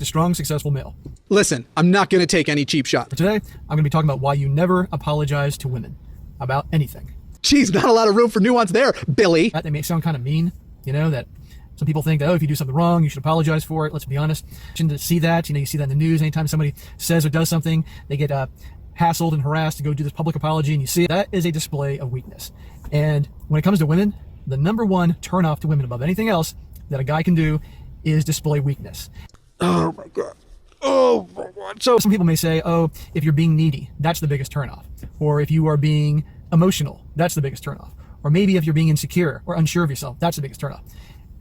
A strong, successful male. Listen, I'm not going to take any cheap shot. For today, I'm going to be talking about why you never apologize to women about anything. Geez, not a lot of room for nuance there, Billy. That they may sound kind of mean, that some people think that, oh, if you do something wrong, you should apologize for it. Let's be honest. To see that, you see that in the news. Anytime somebody says or does something, they get hassled and harassed to go do this public apology, and you see that is a display of weakness. And when it comes to women, the number one turn off to women above anything else that a guy can do is display weakness. Oh my God. Oh my God. So some people may say, oh, if you're being needy, that's the biggest turnoff. Or if you are being emotional, that's the biggest turnoff. Or maybe if you're being insecure or unsure of yourself, that's the biggest turnoff.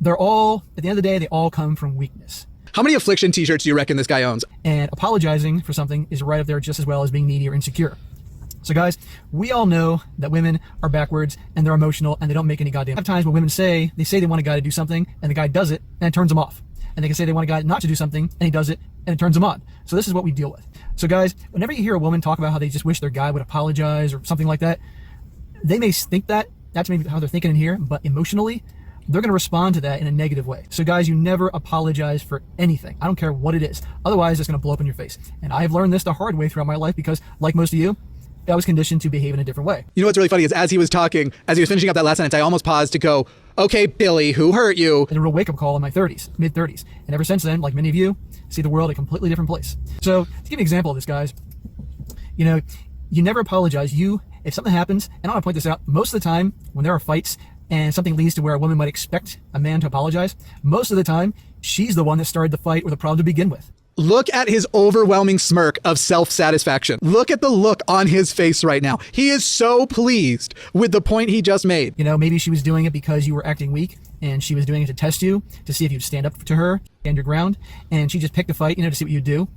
They're all, at the end of the day, they all come from weakness. How many affliction t-shirts do you reckon this guy owns? And apologizing for something is right up there just as well as being needy or insecure. So guys, we all know that women are backwards and they're emotional and they don't make any goddamn. Have times when women say they want a guy to do something and the guy does it and it turns them off. And they can say they want a guy not to do something and he does it and it turns them on. So this is what we deal with. So guys, whenever you hear a woman talk about how they just wish their guy would apologize or something like that, they may think that's maybe how they're thinking in here, but emotionally, they're going to respond to that in a negative way. So guys, you never apologize for anything. I don't care what it is. Otherwise, it's going to blow up in your face. And I've learned this the hard way throughout my life because, like most of you, I was conditioned to behave in a different way. You know what's really funny is as he was talking, as he was finishing up that last sentence, I almost paused to go, okay, Billy, who hurt you? And a real wake-up call in my 30s, mid-30s. And ever since then, like many of you, see the world a completely different place. So to give you an example of this, guys, you never apologize. If something happens, and I want to point this out, most of the time when there are fights and something leads to where a woman might expect a man to apologize, most of the time, she's the one that started the fight or the problem to begin with. Look at his overwhelming smirk of self-satisfaction. Look at the look on his face right now. He is so pleased with the point he just made. Maybe she was doing it because you were acting weak and she was doing it to test you, to see if you'd stand up to her, stand your ground, and she just picked a fight, to see what you do.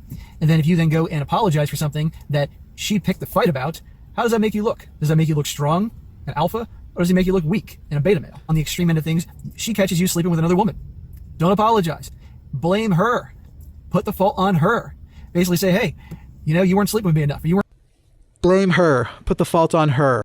And then if you then go and apologize for something that she picked the fight about, how does that make you look? Does that make you look strong, an alpha, or does it make you look weak and a beta male? On the extreme end of things, she catches you sleeping with another woman. Don't apologize. Blame her. Put the fault on her. Basically say, hey, you weren't sleeping with me enough. You weren't. Blame her. Put the fault on her.